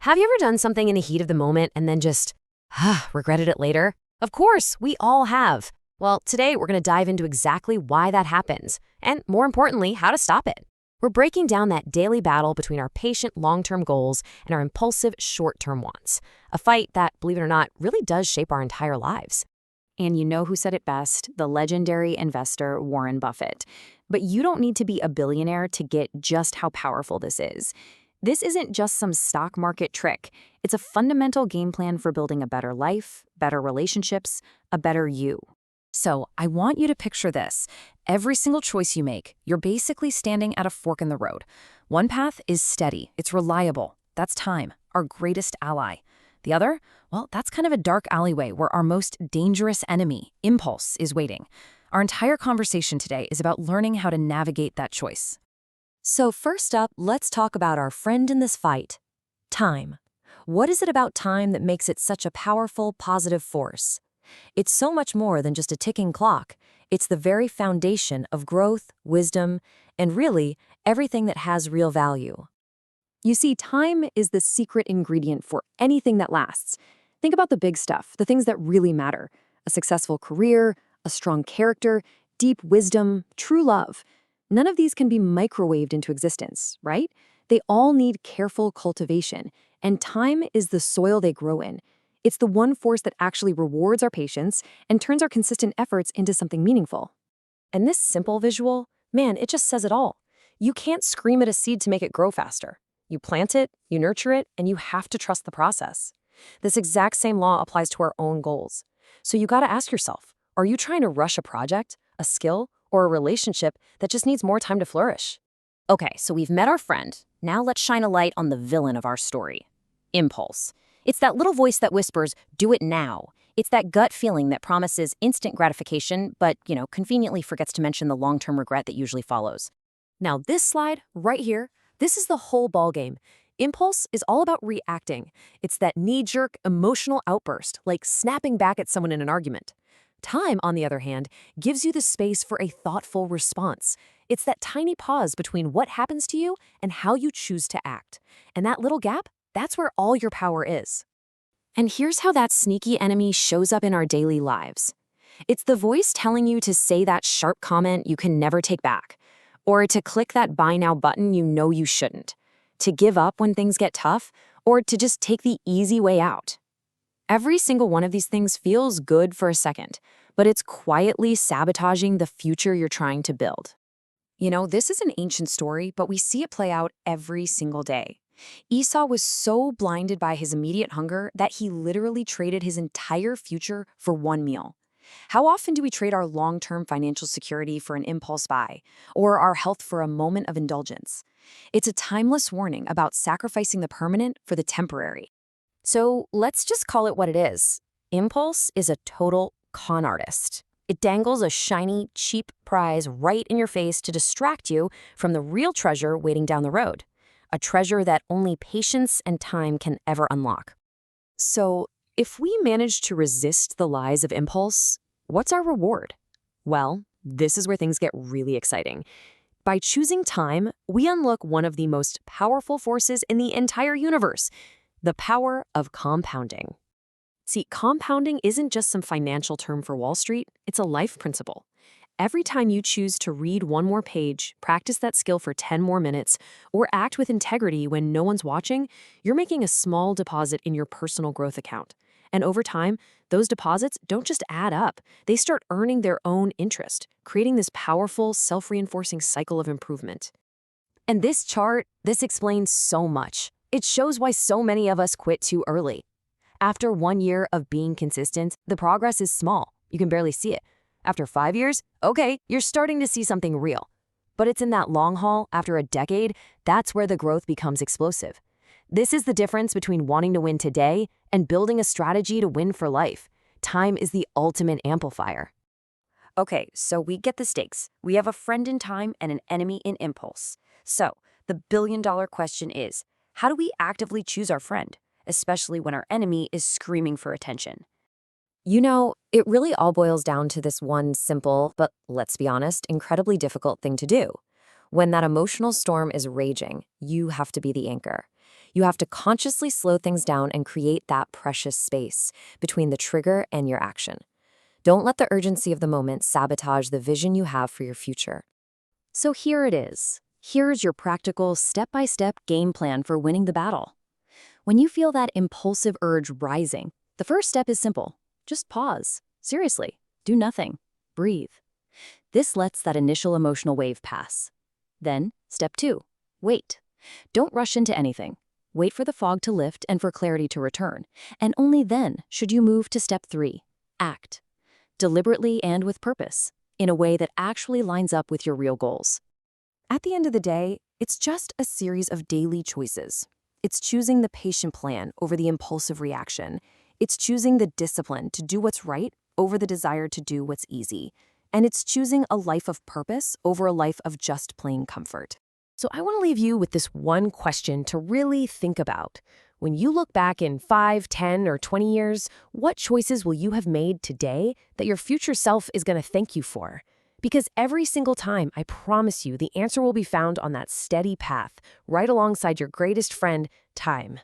Have you ever done something in the heat of the moment and then just, regretted it later? Of course, we all have. Well, today we're going to dive into exactly why that happens, and more importantly, how to stop it. We're breaking down that daily battle between our patient long-term goals and our impulsive short-term wants. A fight that, believe it or not, really does shape our entire lives. And you know who said it best? The legendary investor Warren Buffett. But you don't need to be a billionaire to get just how powerful this is. This isn't just some stock market trick. It's a fundamental game plan for building a better life, better relationships, a better you. So I want you to picture this. Every single choice you make, you're basically standing at a fork in the road. One path is steady, it's reliable. That's time, our greatest ally. The other, well, that's kind of a dark alleyway where our most dangerous enemy, impulse, is waiting. Our entire conversation today is about learning how to navigate that choice. So first up, let's talk about our friend in this fight, time. What is it about time that makes it such a powerful, positive force? It's so much more than just a ticking clock. It's the very foundation of growth, wisdom, and really, everything that has real value. You see, time is the secret ingredient for anything that lasts. Think about the big stuff, the things that really matter. A successful career, a strong character, deep wisdom, true love. None of these can be microwaved into existence, right? They all need careful cultivation, and time is the soil they grow in. It's the one force that actually rewards our patience and turns our consistent efforts into something meaningful. And this simple visual, man, it just says it all. You can't scream at a seed to make it grow faster. You plant it, you nurture it, and you have to trust the process. This exact same law applies to our own goals. So you gotta ask yourself, are you trying to rush a project, a skill, or a relationship that just needs more time to flourish? Okay, so we've met our friend. Now let's shine a light on the villain of our story. Impulse. It's that little voice that whispers, do it now. It's that gut feeling that promises instant gratification, but, conveniently forgets to mention the long-term regret that usually follows. Now this slide, right here, this is the whole ballgame. Impulse is all about reacting. It's that knee-jerk, emotional outburst, like snapping back at someone in an argument. Time, on the other hand, gives you the space for a thoughtful response. It's that tiny pause between what happens to you and how you choose to act. And that little gap, that's where all your power is. And here's how that sneaky enemy shows up in our daily lives. It's the voice telling you to say that sharp comment you can never take back, or to click that buy now button you know you shouldn't, to give up when things get tough, or to just take the easy way out. Every single one of these things feels good for a second, but it's quietly sabotaging the future you're trying to build. This is an ancient story, but we see it play out every single day. Esau was so blinded by his immediate hunger that he literally traded his entire future for one meal. How often do we trade our long-term financial security for an impulse buy, or our health for a moment of indulgence? It's a timeless warning about sacrificing the permanent for the temporary. So let's just call it what it is. Impulse is a total con artist. It dangles a shiny, cheap prize right in your face to distract you from the real treasure waiting down the road. A treasure that only patience and time can ever unlock. So, if we manage to resist the lies of impulse, what's our reward? Well, this is where things get really exciting. By choosing time, we unlock one of the most powerful forces in the entire universe, the power of compounding. See, compounding isn't just some financial term for Wall Street, it's a life principle. Every time you choose to read one more page, practice that skill for 10 more minutes, or act with integrity when no one's watching, you're making a small deposit in your personal growth account. And over time, those deposits don't just add up, they start earning their own interest, creating this powerful, self-reinforcing cycle of improvement. And this chart, this explains so much. It shows why so many of us quit too early. After 1 year of being consistent, the progress is small. You can barely see it. After 5 years, okay, you're starting to see something real. But it's in that long haul, after a decade, that's where the growth becomes explosive. This is the difference between wanting to win today and building a strategy to win for life. Time is the ultimate amplifier. Okay, so we get the stakes. We have a friend in time and an enemy in impulse. So, the billion-dollar question is, how do we actively choose our friend, especially when our enemy is screaming for attention? It really all boils down to this one simple, but let's be honest, incredibly difficult thing to do. When that emotional storm is raging, you have to be the anchor. You have to consciously slow things down and create that precious space between the trigger and your action. Don't let the urgency of the moment sabotage the vision you have for your future. So here it is. Here's your practical, step-by-step game plan for winning the battle. When you feel that impulsive urge rising, the first step is simple. Just pause. Seriously, do nothing. Breathe. This lets that initial emotional wave pass. Then, step 2. Wait. Don't rush into anything. Wait for the fog to lift and for clarity to return. And only then should you move to step 3. Act. Deliberately and with purpose, in a way that actually lines up with your real goals. At the end of the day, it's just a series of daily choices. It's choosing the patient plan over the impulsive reaction. It's choosing the discipline to do what's right over the desire to do what's easy. And it's choosing a life of purpose over a life of just plain comfort. So I want to leave you with this one question to really think about. When you look back in 5, 10, or 20 years, what choices will you have made today that your future self is going to thank you for? Because every single time, I promise you, the answer will be found on that steady path, right alongside your greatest friend, time.